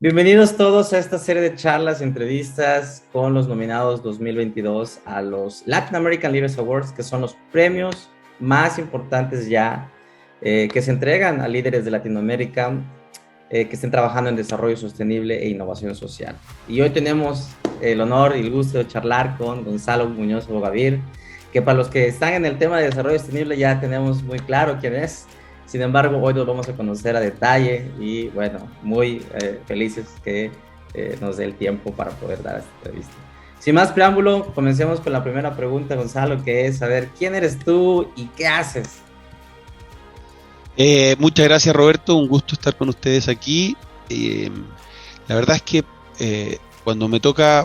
Bienvenidos todos a esta serie de charlas y entrevistas con los nominados 2022 a los Latin American Leaders Awards, que son los premios más importantes ya que se entregan a líderes de Latinoamérica que estén trabajando en desarrollo sostenible e innovación social. Y hoy tenemos el honor y el gusto de charlar con Gonzalo Muñoz Bogavir, que para los que están en el tema de desarrollo sostenible ya tenemos muy claro quién es. Sin embargo, hoy nos vamos a conocer a detalle y bueno, muy felices que nos dé el tiempo para poder dar esta entrevista. Sin más preámbulo, comencemos con la primera pregunta, Gonzalo, que es saber quién eres tú y qué haces. Muchas gracias, Roberto, un gusto estar con ustedes aquí. La verdad es que cuando me toca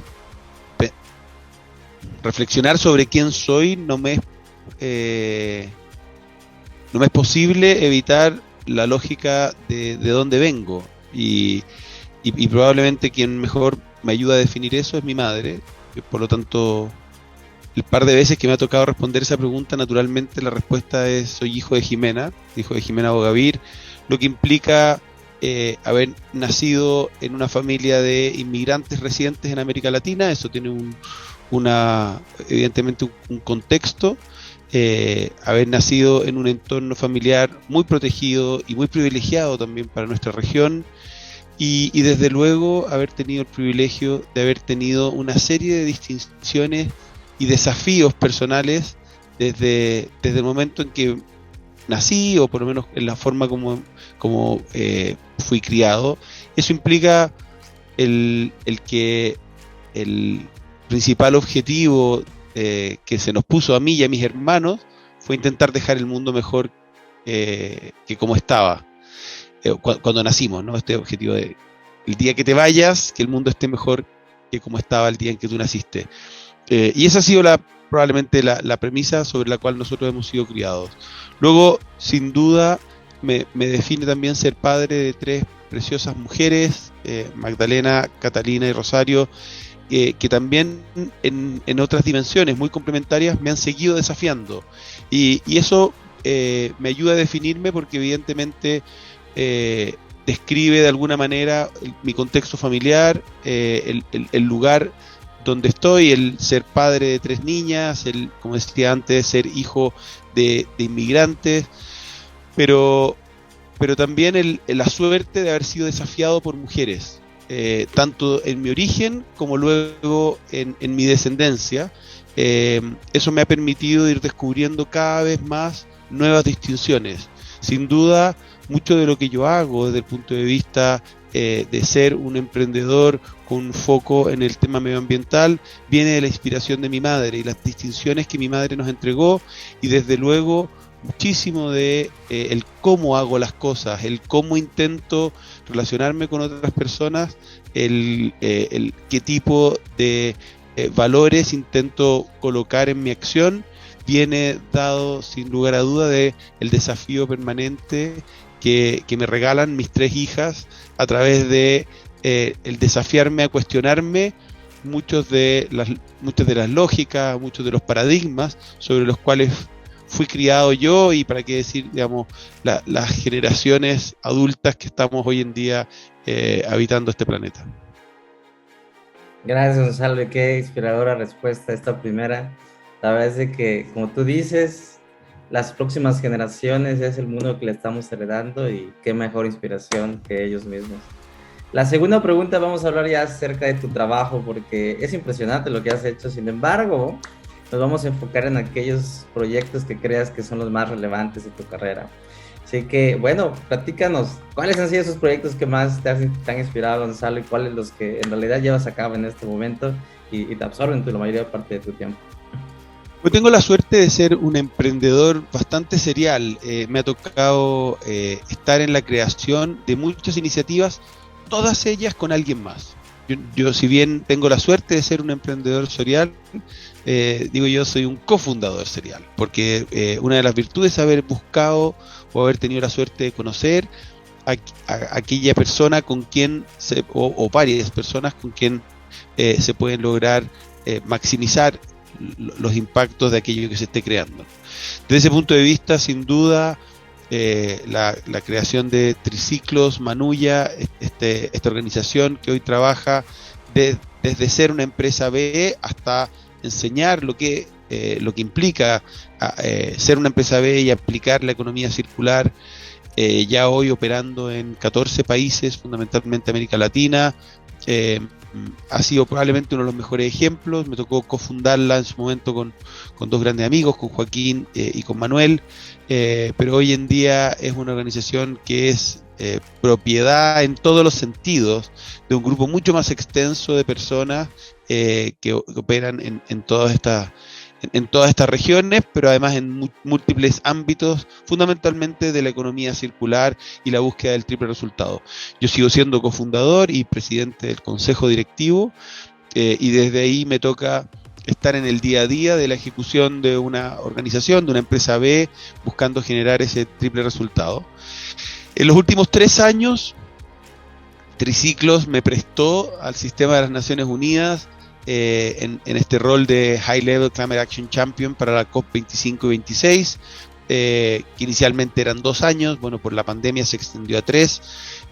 reflexionar sobre quién soy, no me es posible evitar la lógica de dónde vengo. Y probablemente quien mejor me ayuda a definir eso es mi madre. Por lo tanto, el par de veces que me ha tocado responder esa pregunta, naturalmente la respuesta es: soy hijo de Jimena Bogavir, lo que implica haber nacido en una familia de inmigrantes residentes en América Latina. Eso tiene evidentemente un contexto. Haber nacido en un entorno familiar muy protegido y muy privilegiado también para nuestra región, y desde luego haber tenido el privilegio de haber tenido una serie de distinciones y desafíos personales desde el momento en que nací, o por lo menos en la forma como fui criado. Eso implica el que el principal objetivo que se nos puso a mí y a mis hermanos fue intentar dejar el mundo mejor que como estaba cuando nacimos, ¿no? Este objetivo de el día que te vayas, que el mundo esté mejor que como estaba el día en que tú naciste. Y esa ha sido probablemente la premisa sobre la cual nosotros hemos sido criados. Luego, sin duda, me define también ser padre de tres preciosas mujeres, Magdalena, Catalina y Rosario, que también en otras dimensiones muy complementarias me han seguido desafiando. Y eso me ayuda a definirme, porque evidentemente describe de alguna manera mi contexto familiar, el lugar donde estoy, el ser padre de tres niñas, como decía antes, ser hijo de inmigrantes, pero también la suerte de haber sido desafiado por mujeres, tanto en mi origen como luego en mi descendencia. Eso me ha permitido ir descubriendo cada vez más nuevas distinciones. Sin duda, mucho de lo que yo hago desde el punto de vista de ser un emprendedor con un foco en el tema medioambiental viene de la inspiración de mi madre y las distinciones que mi madre nos entregó, y desde luego muchísimo de el cómo hago las cosas, el cómo intento relacionarme con otras personas, el qué tipo de valores intento colocar en mi acción, viene dado sin lugar a duda de el desafío permanente que me regalan mis tres hijas a través de el desafiarme a cuestionarme muchas de las lógicas, muchos de los paradigmas sobre los cuales fui criado yo, y para qué decir, digamos, las generaciones adultas que estamos hoy en día habitando este planeta. Gracias, Gonzalo, qué inspiradora respuesta esta primera. La verdad es de que, como tú dices, las próximas generaciones es el mundo que le estamos heredando, y qué mejor inspiración que ellos mismos. La segunda pregunta, vamos a hablar ya acerca de tu trabajo, porque es impresionante lo que has hecho. Sin embargo, nos vamos a enfocar en aquellos proyectos que creas que son los más relevantes de tu carrera. Así que, bueno, platícanos, ¿cuáles han sido esos proyectos que más te han inspirado, Gonzalo, y cuáles los que en realidad llevas a cabo en este momento y te absorben la mayor parte de tu tiempo? Pues tengo la suerte de ser un emprendedor bastante serial. Me ha tocado estar en la creación de muchas iniciativas, todas ellas con alguien más. Yo si bien tengo la suerte de ser un emprendedor serial, digo yo, soy un cofundador serial, porque una de las virtudes es haber buscado o haber tenido la suerte de conocer a aquella persona con quien o varias personas con quien se pueden lograr maximizar los impactos de aquello que se esté creando. Desde ese punto de vista, sin duda, la creación de Triciclos, Manuya, esta organización que hoy trabaja desde ser una empresa B hasta enseñar lo que implica ser una empresa B y aplicar la economía circular, ya hoy operando en 14 países, fundamentalmente América Latina. Ha sido probablemente uno de los mejores ejemplos. Me tocó cofundarla en su momento con dos grandes amigos, con Joaquín y con Manuel, pero hoy en día es una organización que es propiedad en todos los sentidos de un grupo mucho más extenso de personas que operan en todas estas regiones, pero además en múltiples ámbitos, fundamentalmente de la economía circular y la búsqueda del triple resultado. Yo sigo siendo cofundador y presidente del consejo directivo, y desde ahí me toca estar en el día a día de la ejecución de una organización, de una empresa B, buscando generar ese triple resultado. En los últimos 3 años, Triciclos me prestó al sistema de las Naciones Unidas en este rol de High Level Climate Action Champion para la COP25 y 26, que inicialmente eran 2 años, bueno, por la pandemia se extendió a 3,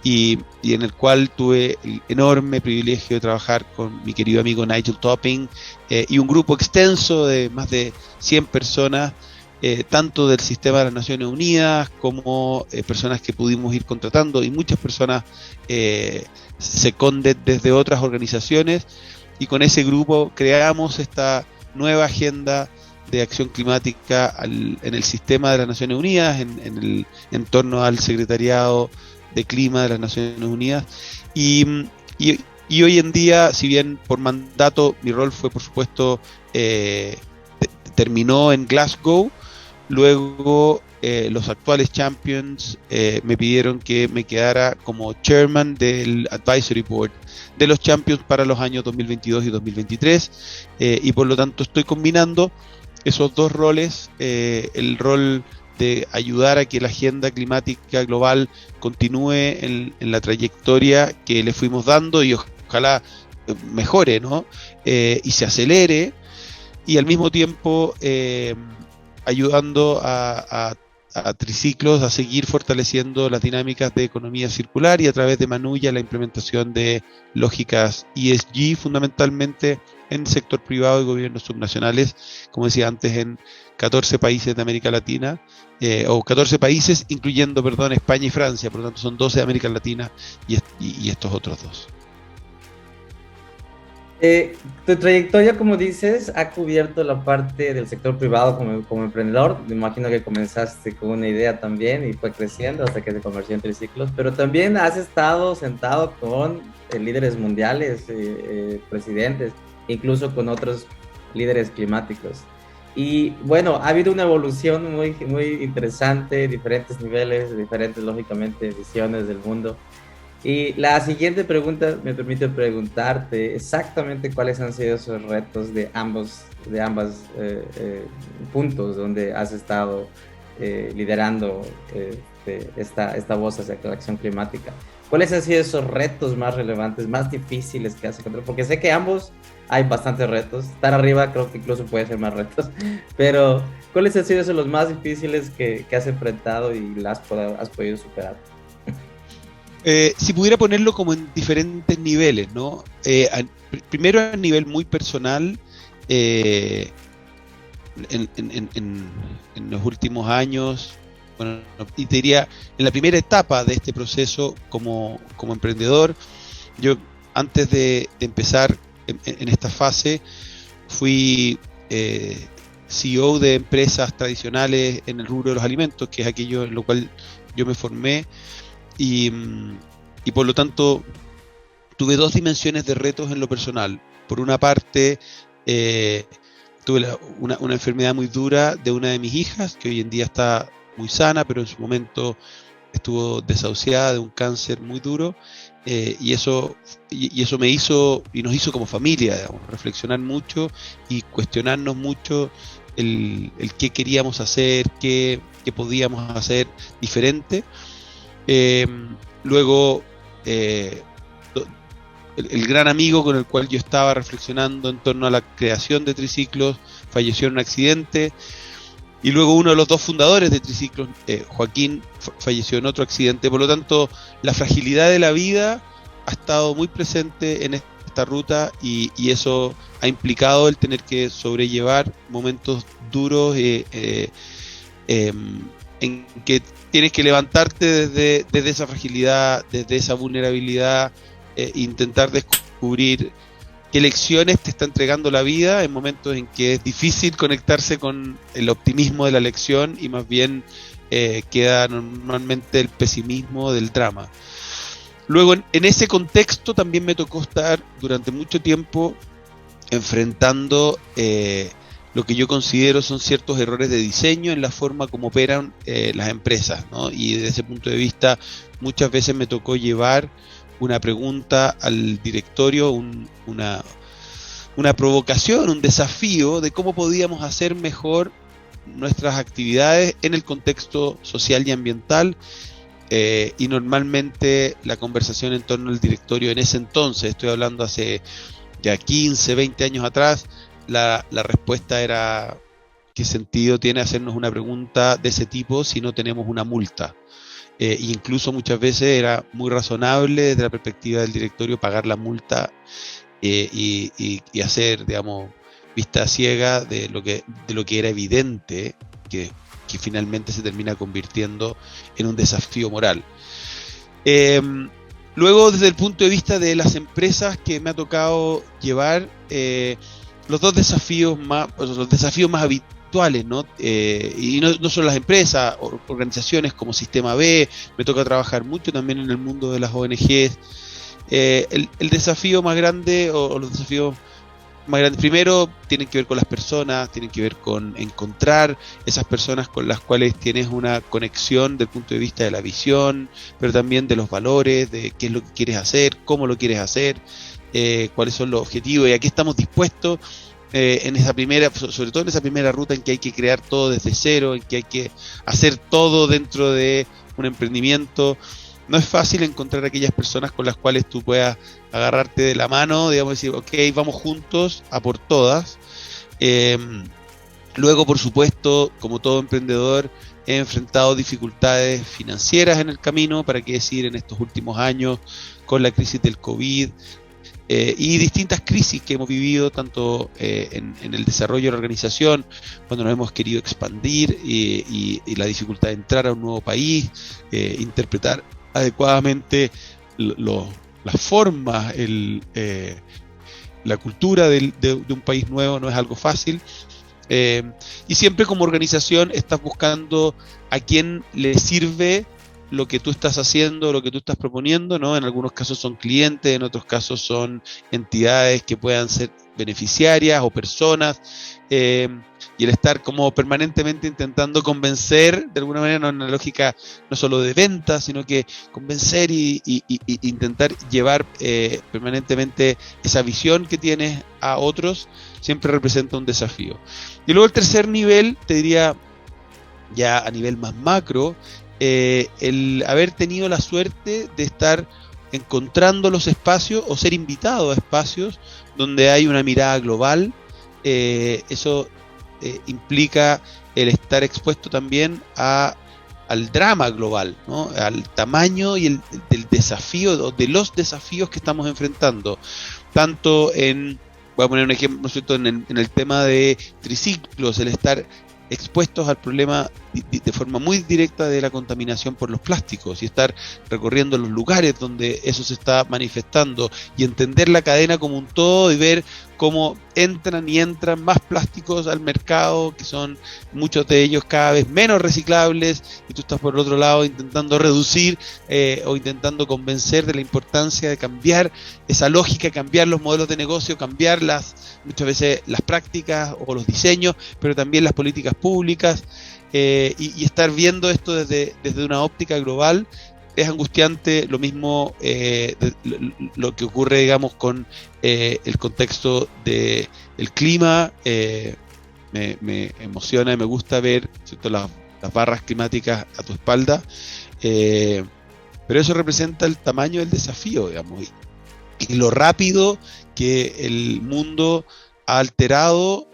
y en el cual tuve el enorme privilegio de trabajar con mi querido amigo Nigel Topping y un grupo extenso de más de 100 personas, tanto del sistema de las Naciones Unidas como personas que pudimos ir contratando, y muchas personas seconded desde otras organizaciones, y con ese grupo creamos esta nueva agenda de acción climática en el sistema de las Naciones Unidas, en torno al Secretariado de Clima de las Naciones Unidas, y hoy en día, si bien por mandato mi rol fue, por supuesto, terminó en Glasgow, luego los actuales champions me pidieron que me quedara como chairman del advisory board de los champions para los años 2022 y 2023, y por lo tanto estoy combinando esos dos roles, el rol de ayudar a que la agenda climática global continúe en la trayectoria que le fuimos dando y ojalá mejore, ¿no? Y se acelere, y al mismo tiempo ayudando a Triciclos a seguir fortaleciendo las dinámicas de economía circular, y a través de Manuya la implementación de lógicas ESG, fundamentalmente en el sector privado y gobiernos subnacionales, como decía antes, en 14 países de América Latina, o 14 países incluyendo, España y Francia, por lo tanto son 12 de América Latina y estos otros 2. Tu trayectoria, como dices, ha cubierto la parte del sector privado como emprendedor. Me imagino que comenzaste con una idea también y fue creciendo hasta que se convirtió en Triciclos, pero también has estado sentado con líderes mundiales, presidentes, incluso con otros líderes climáticos. Y bueno, ha habido una evolución muy, muy interesante, diferentes niveles, diferentes, lógicamente, visiones del mundo. Y la siguiente pregunta me permite preguntarte exactamente cuáles han sido esos retos de ambos puntos donde has estado liderando esta voz hacia la acción climática. ¿Cuáles han sido esos retos más relevantes, más difíciles que has encontrado? Porque sé que ambos hay bastantes retos. Estar arriba creo que incluso puede ser más retos. Pero ¿cuáles han sido esos los más difíciles que has enfrentado y has podido superar? Si pudiera ponerlo como en diferentes niveles, ¿no? Primero a nivel muy personal, en los últimos años, bueno, y te diría, en la primera etapa de este proceso como emprendedor, yo antes de empezar en esta fase, fui CEO de empresas tradicionales en el rubro de los alimentos, que es aquello en lo cual yo me formé. Y por lo tanto tuve 2 dimensiones de retos en lo personal. Por una parte, tuve una enfermedad muy dura de una de mis hijas, que hoy en día está muy sana, pero en su momento estuvo desahuciada de un cáncer muy duro, y eso me hizo y nos hizo como familia, digamos, reflexionar mucho y cuestionarnos mucho el qué queríamos hacer, qué podíamos hacer diferente. Luego el gran amigo con el cual yo estaba reflexionando en torno a la creación de Triciclos falleció en un accidente, y luego uno de los dos fundadores de Triciclos, Joaquín, falleció en otro accidente. Por lo tanto, la fragilidad de la vida ha estado muy presente en esta ruta, y eso ha implicado el tener que sobrellevar momentos duros en que tienes que levantarte desde esa fragilidad, desde esa vulnerabilidad, intentar descubrir qué lecciones te está entregando la vida en momentos en que es difícil conectarse con el optimismo de la lección, y más bien queda normalmente el pesimismo del drama. Luego, en ese contexto también me tocó estar durante mucho tiempo enfrentando lo que yo considero son ciertos errores de diseño en la forma como operan las empresas, ¿no? Y desde ese punto de vista muchas veces me tocó llevar una pregunta al directorio, una provocación, un desafío de cómo podíamos hacer mejor nuestras actividades en el contexto social y ambiental, y normalmente la conversación en torno al directorio en ese entonces, estoy hablando hace ya 15, 20 años atrás, la respuesta era: ¿qué sentido tiene hacernos una pregunta de ese tipo si no tenemos una multa? Incluso muchas veces era muy razonable desde la perspectiva del directorio pagar la multa, y hacer, digamos, vista ciega de lo que era evidente, que finalmente se termina convirtiendo en un desafío moral. Luego, desde el punto de vista de las empresas que me ha tocado llevar, los desafíos más habituales, ¿no? Y no solo las empresas, organizaciones como Sistema B, me toca trabajar mucho también en el mundo de las ONGs. El desafío más grande, o los desafíos más grandes, primero tienen que ver con las personas, tienen que ver con encontrar esas personas con las cuales tienes una conexión desde el punto de vista de la visión, pero también de los valores, de qué es lo que quieres hacer, cómo lo quieres hacer, cuáles son los objetivos, y a qué estamos dispuestos en esa primera, sobre todo en esa primera ruta en que hay que crear todo desde cero, en que hay que hacer todo dentro de un emprendimiento. No es fácil encontrar aquellas personas con las cuales tú puedas agarrarte de la mano, digamos, decir, ok, vamos juntos a por todas. Luego, por supuesto, como todo emprendedor, he enfrentado dificultades financieras en el camino, para qué decir, en estos últimos años, con la crisis del COVID, y distintas crisis que hemos vivido, tanto en el desarrollo de la organización, cuando nos hemos querido expandir, y la dificultad de entrar a un nuevo país, interpretar adecuadamente las formas, la cultura de un país nuevo no es algo fácil, y siempre como organización estás buscando a quién le sirve lo que tú estás haciendo, lo que tú estás proponiendo, ¿no? En algunos casos son clientes, en otros casos son entidades que puedan ser beneficiarias o personas, y el estar como permanentemente intentando convencer, de alguna manera, no en una lógica no solo de venta, sino que convencer y intentar llevar permanentemente esa visión que tienes a otros, siempre representa un desafío. Y luego el tercer nivel, te diría ya a nivel más macro, el haber tenido la suerte de estar encontrando los espacios o ser invitado a espacios donde hay una mirada global. Eso implica el estar expuesto también al drama global, ¿no? Al tamaño y del desafío, de los desafíos que estamos enfrentando, tanto voy a poner un ejemplo, ¿no es cierto?, en el tema de triciclos, el estar expuestos al problema de forma muy directa de la contaminación por los plásticos, y estar recorriendo los lugares donde eso se está manifestando, y entender la cadena como un todo, y ver cómo entran más plásticos al mercado, que son muchos de ellos cada vez menos reciclables, y tú estás por el otro lado intentando reducir o intentando convencer de la importancia de cambiar esa lógica, cambiar los modelos de negocio, cambiar muchas veces las prácticas o los diseños, pero también las políticas públicas, y estar viendo esto desde una óptica global. Es angustiante. Lo mismo lo que ocurre, digamos, con el contexto del clima. Me emociona y me gusta ver, ¿cierto?, las barras climáticas a tu espalda, pero eso representa el tamaño del desafío, digamos, y lo rápido que el mundo ha alterado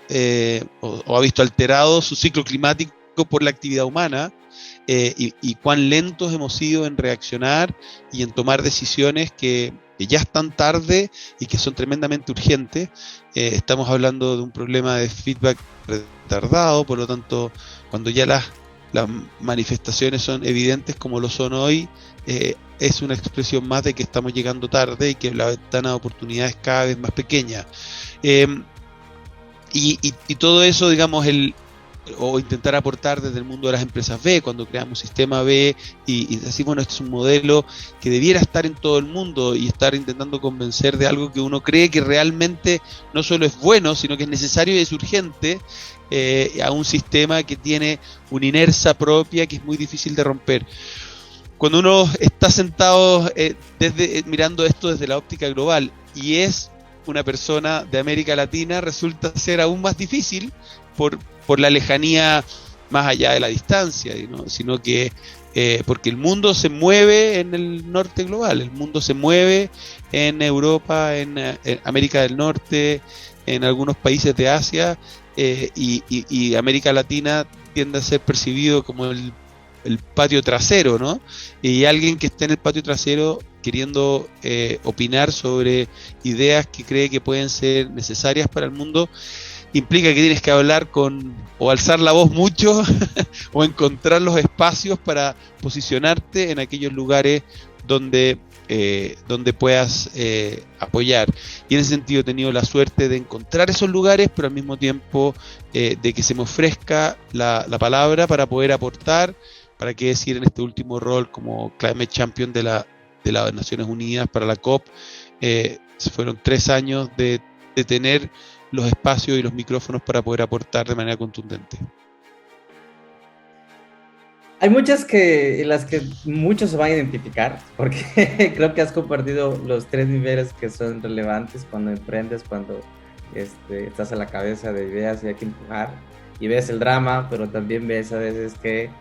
o ha visto alterado su ciclo climático por la actividad humana, y cuán lentos hemos sido en reaccionar y en tomar decisiones que ya están tarde y que son tremendamente urgentes. Estamos hablando de un problema de feedback retardado, por lo tanto, cuando ya las manifestaciones son evidentes como lo son hoy, es una expresión más de que estamos llegando tarde y que la ventana de oportunidad es cada vez más pequeña. Y todo eso, digamos, o intentar aportar desde el mundo de las empresas B, cuando creamos sistema B y decimos, bueno, este es un modelo que debiera estar en todo el mundo, y estar intentando convencer de algo que uno cree que realmente no solo es bueno, sino que es necesario y es urgente, a un sistema que tiene una inercia propia que es muy difícil de romper. Cuando uno está sentado mirando esto desde la óptica global y es una persona de América Latina, resulta ser aún más difícil por la lejanía más allá de la distancia, ¿no? Sino que porque el mundo se mueve en el norte global, el mundo se mueve en Europa, en América del Norte, en algunos países de Asia, y América Latina tiende a ser percibido como el patio trasero, ¿no? Y alguien que esté en el patio trasero queriendo opinar sobre ideas que cree que pueden ser necesarias para el mundo, implica que tienes que hablar o alzar la voz mucho o encontrar los espacios para posicionarte en aquellos lugares donde puedas apoyar. Y en ese sentido he tenido la suerte de encontrar esos lugares, pero al mismo tiempo de que se me ofrezca la palabra para poder aportar, para qué decir en este último rol como Climate Champion de las Naciones Unidas para la COP. Fueron 3 años de tener los espacios y los micrófonos para poder aportar de manera contundente. Hay muchas en las que muchos se van a identificar, porque creo que has compartido los 3 niveles que son relevantes cuando emprendes, cuando estás a la cabeza de ideas y hay que empujar, y ves el drama, pero también ves a veces que,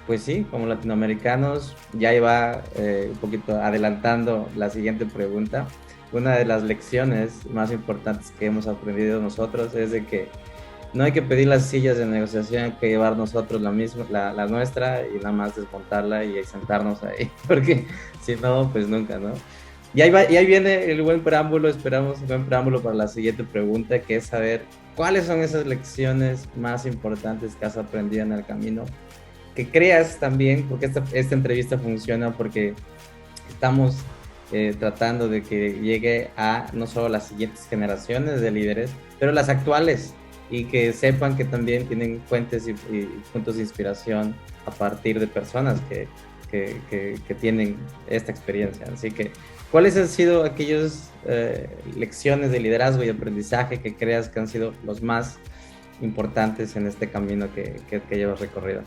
pues sí, como latinoamericanos, ya iba un poquito adelantando la siguiente pregunta. Una de las lecciones más importantes que hemos aprendido nosotros es de que no hay que pedir las sillas de negociación, hay que llevar nosotros la nuestra y nada más desmontarla y sentarnos ahí, porque si no, pues nunca, ¿no? Y ahí viene el buen preámbulo, esperamos un buen preámbulo para la siguiente pregunta, que es saber cuáles son esas lecciones más importantes que has aprendido en el camino, que creas también, porque esta entrevista funciona porque estamos tratando de que llegue a no solo las siguientes generaciones de líderes, pero las actuales, y que sepan que también tienen fuentes y puntos de inspiración a partir de personas que tienen esta experiencia. Así que, ¿cuáles han sido aquellas lecciones de liderazgo y aprendizaje que creas que han sido los más importantes en este camino que llevas recorrido?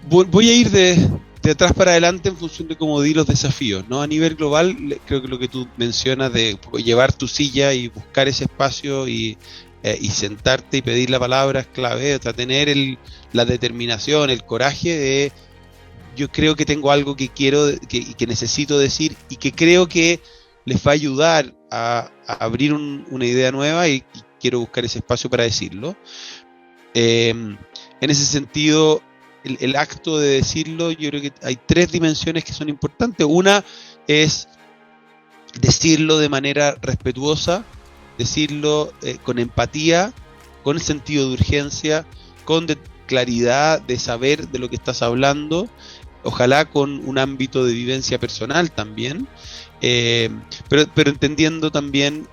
Voy a ir de atrás para adelante en función de cómo di los desafíos, ¿no? A nivel global, creo que lo que tú mencionas de llevar tu silla y buscar ese espacio y sentarte y pedir la palabra es clave. O sea, tener la determinación, el coraje de yo creo que tengo algo que quiero, que necesito decir, y que creo que les va a ayudar a abrir una idea nueva, y quiero buscar ese espacio para decirlo. En ese sentido, el acto de decirlo, yo creo que hay 3 dimensiones que son importantes. Una es decirlo de manera respetuosa, decirlo con empatía, con el sentido de urgencia, con claridad de saber de lo que estás hablando, ojalá con un ámbito de vivencia personal también, pero entendiendo también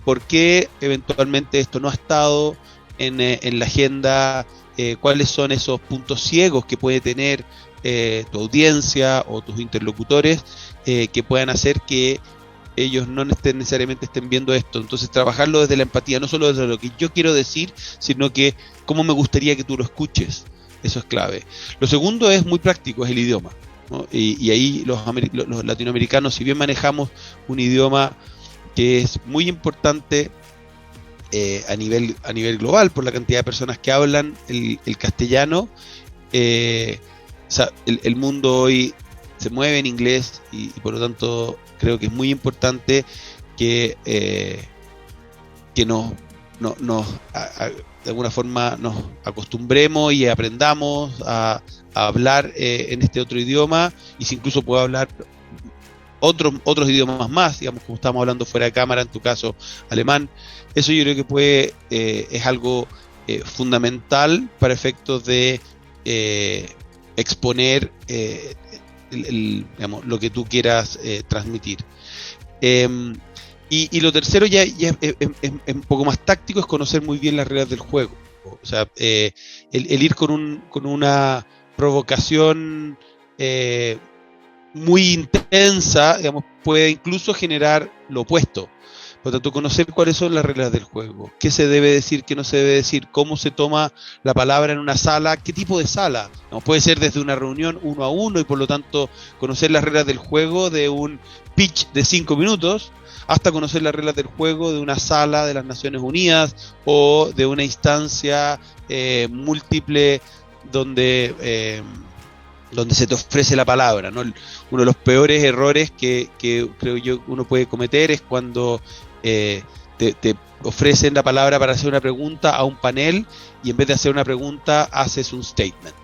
por qué eventualmente esto no ha estado en la agenda, cuáles son esos puntos ciegos que puede tener tu audiencia o tus interlocutores, que puedan hacer que ellos no necesariamente estén viendo esto. Entonces, trabajarlo desde la empatía, no solo desde lo que yo quiero decir, sino que cómo me gustaría que tú lo escuches. Eso es clave. Lo segundo es muy práctico, es el idioma, ¿no? Y ahí los latinoamericanos, si bien manejamos un idioma que es muy importante a nivel global por la cantidad de personas que hablan el castellano, o sea, el mundo hoy se mueve en inglés, y por lo tanto creo que es muy importante que nos de alguna forma nos acostumbremos y aprendamos a hablar en este otro idioma, y si incluso puedo hablar otros idiomas más, digamos, como estamos hablando fuera de cámara, en tu caso alemán. Eso yo creo que es algo fundamental para efectos de exponer digamos, lo que tú quieras transmitir. Y lo tercero ya es un poco más táctico, es conocer muy bien las reglas del juego. O sea, el ir con una provocación muy intensa, digamos, puede incluso generar lo opuesto. Por lo tanto, conocer cuáles son las reglas del juego, qué se debe decir, qué no se debe decir, cómo se toma la palabra en una sala, qué tipo de sala. No, puede ser desde una reunión 1 a 1 y por lo tanto conocer las reglas del juego de un pitch de 5 minutos, hasta conocer las reglas del juego de una sala de las Naciones Unidas o de una instancia múltiple donde se te ofrece la palabra, ¿no? Uno de los peores errores que creo yo uno puede cometer es cuando te ofrecen la palabra para hacer una pregunta a un panel y en vez de hacer una pregunta haces un statement.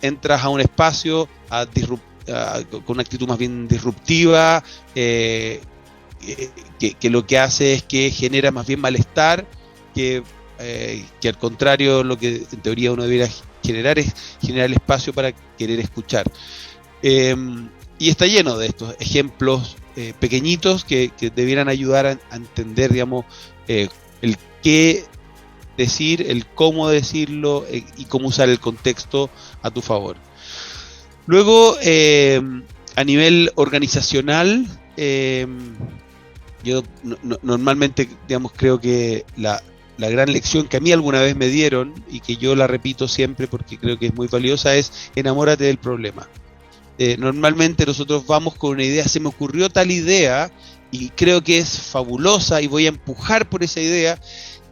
Entras a un espacio con una actitud más bien disruptiva, que lo que hace es que genera más bien malestar, que al contrario lo que en teoría uno debería generar es generar el espacio para querer escuchar. Y está lleno de estos ejemplos pequeñitos que debieran ayudar a entender, digamos, el qué decir, el cómo decirlo y cómo usar el contexto a tu favor. Luego, a nivel organizacional, yo normalmente, digamos, creo que la gran lección que a mí alguna vez me dieron y que yo la repito siempre porque creo que es muy valiosa es: enamórate del problema. Normalmente nosotros vamos con una idea, se me ocurrió tal idea y creo que es fabulosa y voy a empujar por esa idea,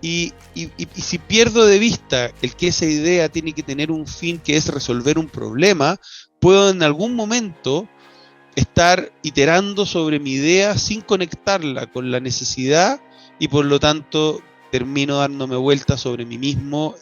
y si pierdo de vista el que esa idea tiene que tener un fin, que es resolver un problema, puedo en algún momento estar iterando sobre mi idea sin conectarla con la necesidad y por lo tanto termino dándome vueltas sobre mí mismo,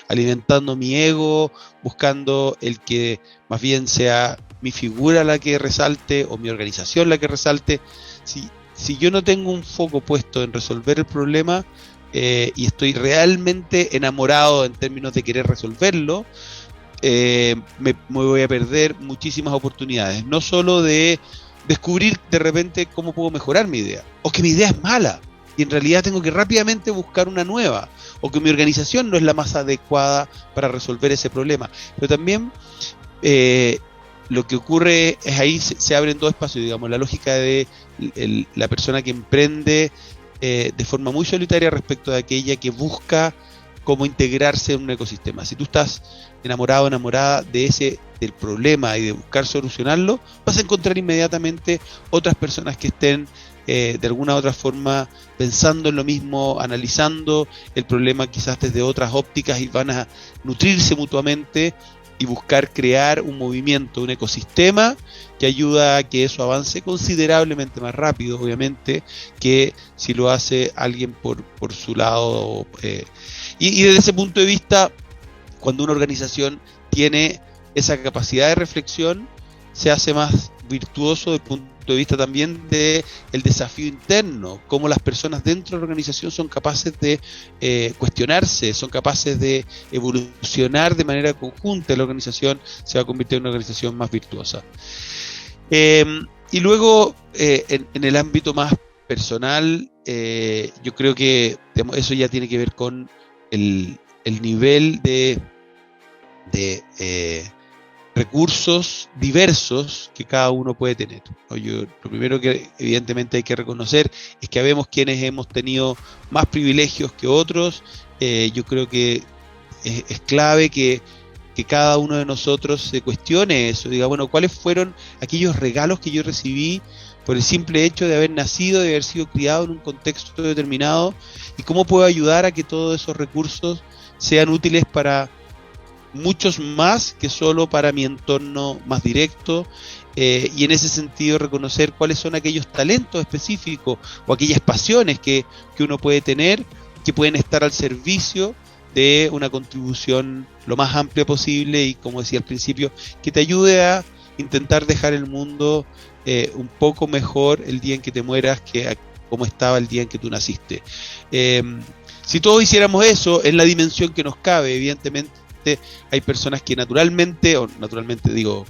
alimentando mi ego, buscando el que más bien sea mi figura la que resalte o mi organización la que resalte. Si yo no tengo un foco puesto en resolver el problema y estoy realmente enamorado en términos de querer resolverlo, me voy a perder muchísimas oportunidades, no solo de descubrir de repente cómo puedo mejorar mi idea, o que mi idea es mala y en realidad tengo que rápidamente buscar una nueva, o que mi organización no es la más adecuada para resolver ese problema. Pero también lo que ocurre es ahí se abren dos espacios, digamos, la lógica de la persona que emprende de forma muy solitaria respecto de aquella que busca cómo integrarse en un ecosistema. Si tú estás enamorado, enamorada del problema y de buscar solucionarlo, vas a encontrar inmediatamente otras personas que estén de alguna u otra forma pensando en lo mismo, analizando el problema quizás desde otras ópticas, y van a nutrirse mutuamente y buscar crear un movimiento, un ecosistema que ayuda a que eso avance considerablemente más rápido, obviamente, que si lo hace alguien por su lado. Y desde ese punto de vista, cuando una organización tiene esa capacidad de reflexión, se hace más virtuoso desde el punto de vista también de el desafío interno, cómo las personas dentro de la organización son capaces de cuestionarse, son capaces de evolucionar de manera conjunta. La organización se va a convertir en una organización más virtuosa. Y luego, en el ámbito más personal, yo creo que, digamos, eso ya tiene que ver con el nivel de recursos diversos que cada uno puede tener. Lo primero que evidentemente hay que reconocer es que habemos quienes hemos tenido más privilegios que otros. Yo creo que es clave que cada uno de nosotros se cuestione eso, diga, bueno, ¿cuáles fueron aquellos regalos que yo recibí por el simple hecho de haber nacido, de haber sido criado en un contexto determinado, y cómo puedo ayudar a que todos esos recursos sean útiles para muchos más que solo para mi entorno más directo, y en ese sentido reconocer cuáles son aquellos talentos específicos o aquellas pasiones que uno puede tener, que pueden estar al servicio de una contribución lo más amplia posible y, como decía al principio, que te ayude a intentar dejar el mundo un poco mejor el día en que te mueras que como estaba el día en que tú naciste. Si todos hiciéramos eso en la dimensión que nos cabe, evidentemente hay personas que naturalmente digo,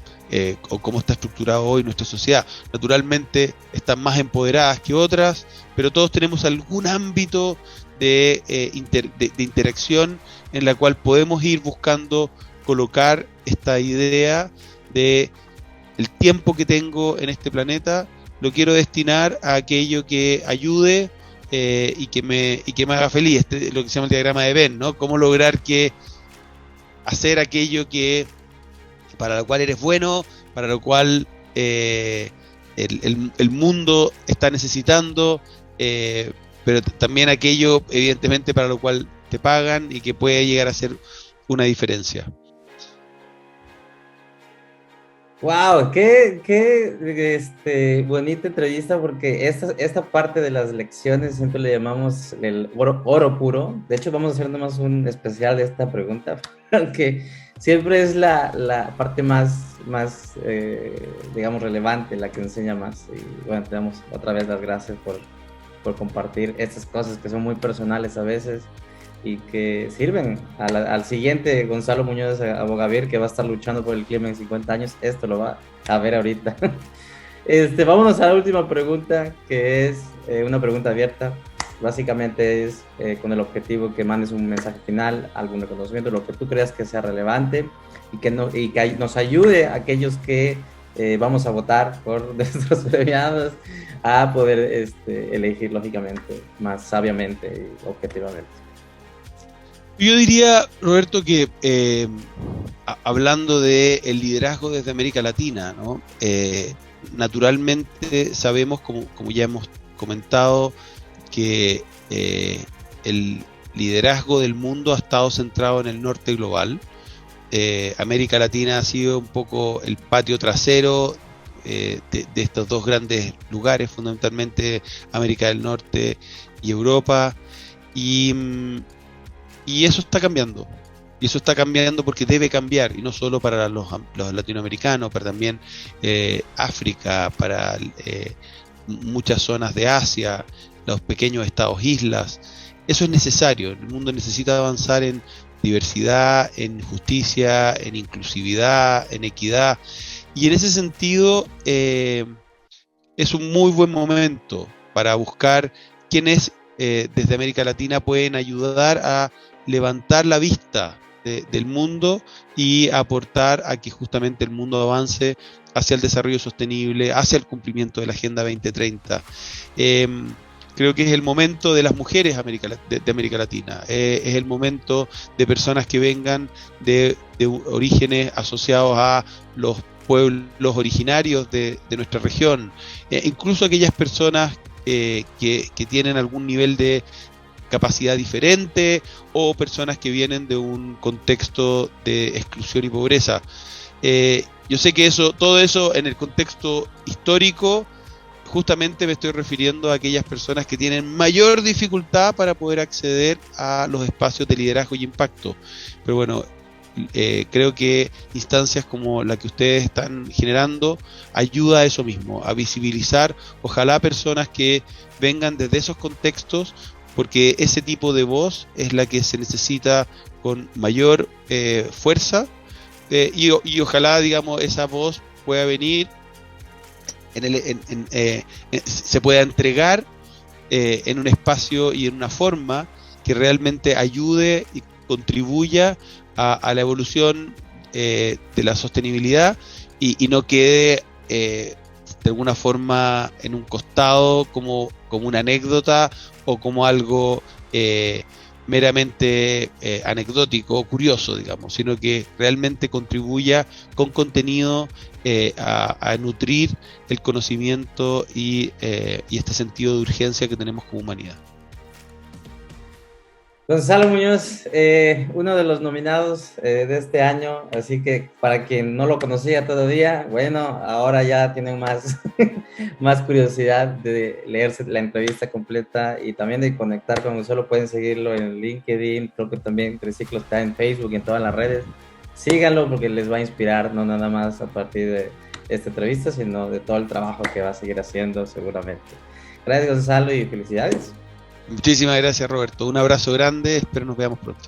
o cómo está estructurado hoy nuestra sociedad, naturalmente están más empoderadas que otras, pero todos tenemos algún ámbito de interacción en la cual podemos ir buscando colocar esta idea de el tiempo que tengo en este planeta lo quiero destinar a aquello que ayude y que me haga feliz. Lo que se llama el diagrama de Venn, ¿no? Cómo lograr hacer aquello para lo cual eres bueno, para lo cual el mundo está necesitando, pero también aquello, evidentemente, para lo cual te pagan y que puede llegar a ser una diferencia. Wow, qué bonita entrevista, porque esta parte de las lecciones siempre le llamamos el oro puro. De hecho, vamos a hacer nomás un especial de esta pregunta, porque siempre es la parte más digamos, relevante, la que enseña más. Y bueno, te damos otra vez las gracias por compartir estas cosas que son muy personales a veces y que sirven al siguiente Gonzalo Muñoz Abogavir, que va a estar luchando por el clima en 50 años. Esto lo va a ver ahorita. Vámonos a la última pregunta, que es una pregunta abierta. Básicamente es con el objetivo que mandes un mensaje final, algún reconocimiento, lo que tú creas que sea relevante y que nos ayude a aquellos que vamos a votar por nuestros premiados a poder elegir lógicamente, más sabiamente y objetivamente. Yo diría, Roberto, que hablando de el liderazgo desde América Latina, ¿no? Naturalmente sabemos, como ya hemos comentado, que el liderazgo del mundo ha estado centrado en el norte global. América Latina ha sido un poco el patio trasero de estos dos grandes lugares, fundamentalmente América del Norte y Europa, y eso está cambiando. Y eso está cambiando porque debe cambiar, y no solo para los latinoamericanos, pero también África, para muchas zonas de Asia, los pequeños estados islas. Eso es necesario. El mundo necesita avanzar en diversidad, en justicia, en inclusividad, en equidad. Y en ese sentido es un muy buen momento para buscar quiénes desde América Latina pueden ayudar a levantar la vista del mundo y aportar a que justamente el mundo avance hacia el desarrollo sostenible, hacia el cumplimiento de la Agenda 2030. Creo que es el momento de las mujeres de América Latina, es el momento de personas que vengan de orígenes asociados a los pueblos originarios de nuestra región, incluso aquellas personas que tienen algún nivel de capacidad diferente o personas que vienen de un contexto de exclusión y pobreza. Yo sé que todo eso en el contexto histórico, justamente me estoy refiriendo a aquellas personas que tienen mayor dificultad para poder acceder a los espacios de liderazgo y impacto. Pero bueno, creo que instancias como la que ustedes están generando ayuda a eso mismo, a visibilizar, ojalá, personas que vengan desde esos contextos, porque ese tipo de voz es la que se necesita con mayor fuerza, y ojalá, digamos, esa voz pueda venir, se pueda entregar en un espacio y en una forma que realmente ayude y contribuya a la evolución de la sostenibilidad y no quede de alguna forma en un costado como una anécdota o como algo meramente anecdótico o curioso, digamos, sino que realmente contribuya con contenido a nutrir el conocimiento y este sentido de urgencia que tenemos como humanidad. Gonzalo Muñoz, uno de los nominados de este año, así que para quien no lo conocía todavía, bueno, ahora ya tienen más, más curiosidad de leerse la entrevista completa y también de conectar con Gonzalo. Pueden seguirlo en LinkedIn, creo que también Triciclo está en Facebook y en todas las redes. Síganlo porque les va a inspirar, no nada más a partir de esta entrevista, sino de todo el trabajo que va a seguir haciendo seguramente. Gracias, Gonzalo, y felicidades. Muchísimas gracias, Roberto. Un abrazo grande, espero nos veamos pronto.